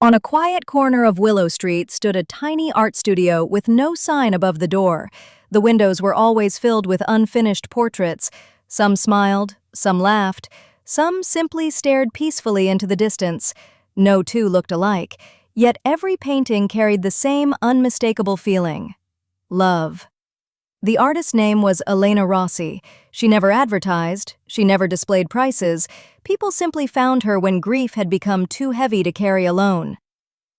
On a quiet corner of Willow Street stood a tiny art studio with no sign above the door. The windows were always filled with unfinished portraits. Some smiled, some laughed, some simply stared peacefully into the distance. No two looked alike, yet every painting carried the same unmistakable feeling: love. The artist's name was Elena Rossi. She never advertised, she never displayed prices. People simply found her when grief had become too heavy to carry alone.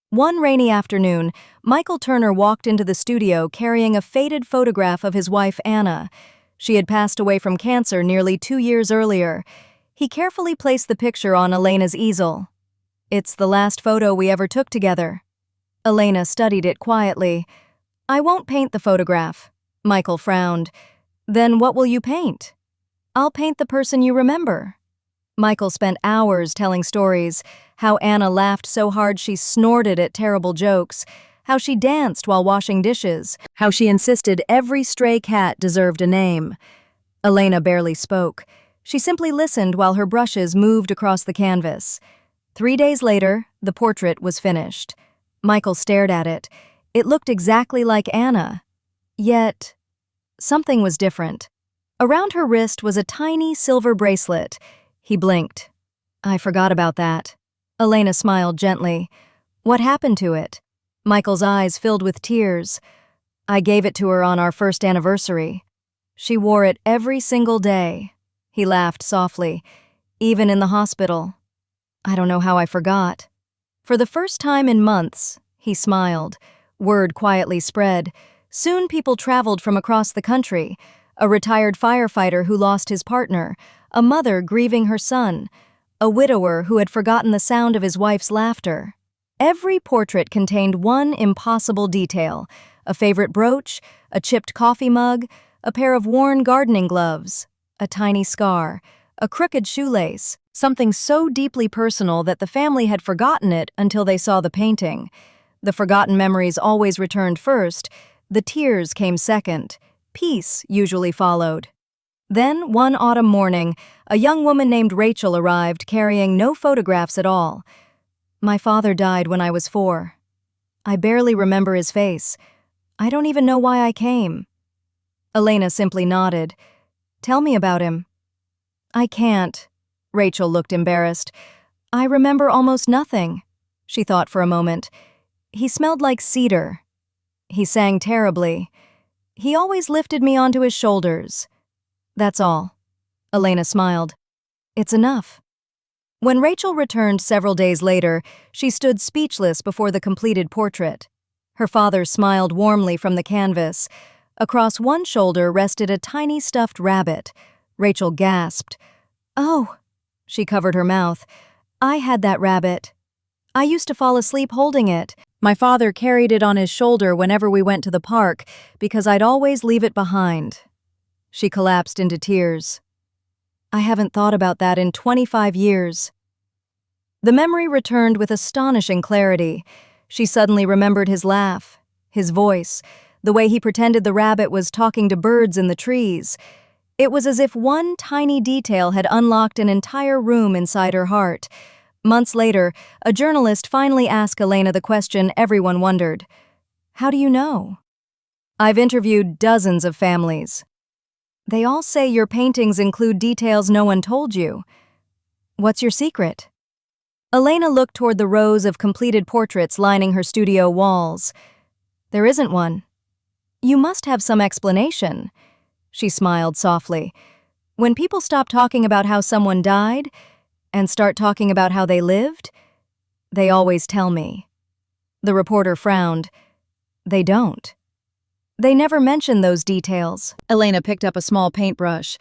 One rainy afternoon, Michael Turner walked into the studio carrying a faded photograph of his wife Anna. She had passed away from cancer nearly 2 years earlier. He carefully placed the picture on Elena's easel. "It's the last photo we ever took together." Elena studied it quietly. "I won't paint the photograph." Michael frowned. "Then what will you paint?" "I'll paint the person you remember." Michael spent hours telling stories: how Anna laughed so hard she snorted at terrible jokes, how she danced while washing dishes, how she insisted every stray cat deserved a name. Elena barely spoke. She simply listened while her brushes moved across the canvas. 3 days later, the portrait was finished. Michael stared at it. It looked exactly like Anna. Yet, something was different. Around her wrist was a tiny silver bracelet. He blinked. "I forgot about that." Elena smiled gently. "What happened to it?" Michael's eyes filled with tears. "I gave it to her on our first anniversary. She wore it every single day." He laughed softly. "Even in the hospital. I don't know how I forgot." For the first time in months, he smiled. Word quietly spread. Soon people traveled from across the country. A retired firefighter who lost his partner, a mother grieving her son, a widower who had forgotten the sound of his wife's laughter. Every portrait contained one impossible detail: a favorite brooch, a chipped coffee mug, a pair of worn gardening gloves, a tiny scar, a crooked shoelace, something so deeply personal that the family had forgotten it until they saw the painting. The forgotten memories always returned first. The tears came second. Peace usually followed. Then, one autumn morning, a young woman named Rachel arrived carrying no photographs at all. "My father died when I was 4. I barely remember his face. I don't even know why I came." Elena simply nodded. "Tell me about him." "I can't." Rachel looked embarrassed. "I remember almost nothing." She thought for a moment. "He smelled like cedar. He sang terribly. He always lifted me onto his shoulders. That's all." Elena smiled. "It's enough." When Rachel returned several days later, she stood speechless before the completed portrait. Her father smiled warmly from the canvas. Across one shoulder rested a tiny stuffed rabbit. Rachel gasped. "Oh," she covered her mouth. "I had that rabbit. I used to fall asleep holding it. My father carried it on his shoulder whenever we went to the park because I'd always leave it behind." She collapsed into tears. "I haven't thought about that in 25 years." The memory returned with astonishing clarity. She suddenly remembered his laugh, his voice, the way he pretended the rabbit was talking to birds in the trees. It was as if one tiny detail had unlocked an entire room inside her heart. Months later, a journalist finally asked Elena the question everyone wondered. "How do you know?" "I've interviewed dozens of families. They all say your paintings include details no one told you. What's your secret?" Elena looked toward the rows of completed portraits lining her studio walls. "There isn't one." "You must have some explanation." She smiled softly. "When people stop talking about how someone died and start talking about how they lived, they always tell me." The reporter frowned. "They don't. They never mention those details." Elena picked up a small paintbrush.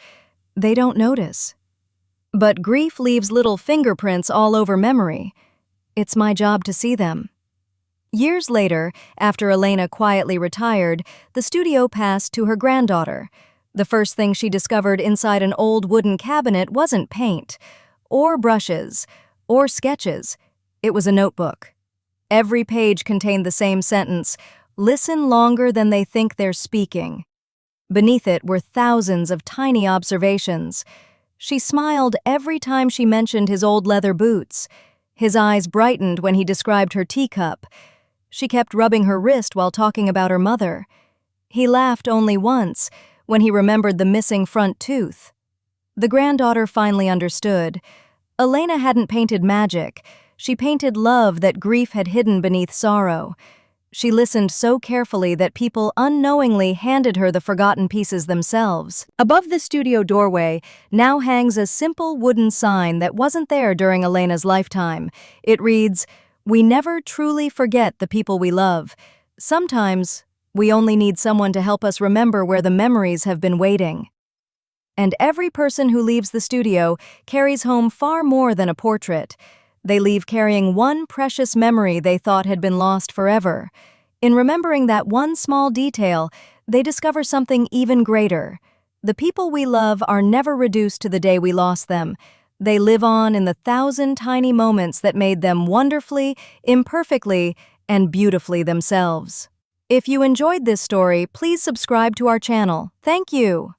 "They don't notice. But grief leaves little fingerprints all over memory. It's my job to see them." Years later, after Elena quietly retired, the studio passed to her granddaughter. The first thing she discovered inside an old wooden cabinet wasn't paint, or brushes, or sketches. It was a notebook. Every page contained the same sentence: "Listen longer than they think they're speaking." Beneath it were thousands of tiny observations. She smiled every time she mentioned his old leather boots, His eyes brightened when he described her teacup. She kept rubbing her wrist while talking about her mother. He laughed only once, when he remembered the missing front tooth. The granddaughter finally understood. Elena hadn't painted magic. She painted love that grief had hidden beneath sorrow. She listened so carefully that people unknowingly handed her the forgotten pieces themselves. Above the studio doorway now hangs a simple wooden sign that wasn't there during Elena's lifetime. It reads, "We never truly forget the people we love. Sometimes, we only need someone to help us remember where the memories have been waiting." And every person who leaves the studio carries home far more than a portrait. They leave carrying one precious memory they thought had been lost forever. In remembering that one small detail, they discover something even greater. The people we love are never reduced to the day we lost them. They live on in the 1,000 tiny moments that made them wonderfully, imperfectly, and beautifully themselves. If you enjoyed this story, please subscribe to our channel. Thank you.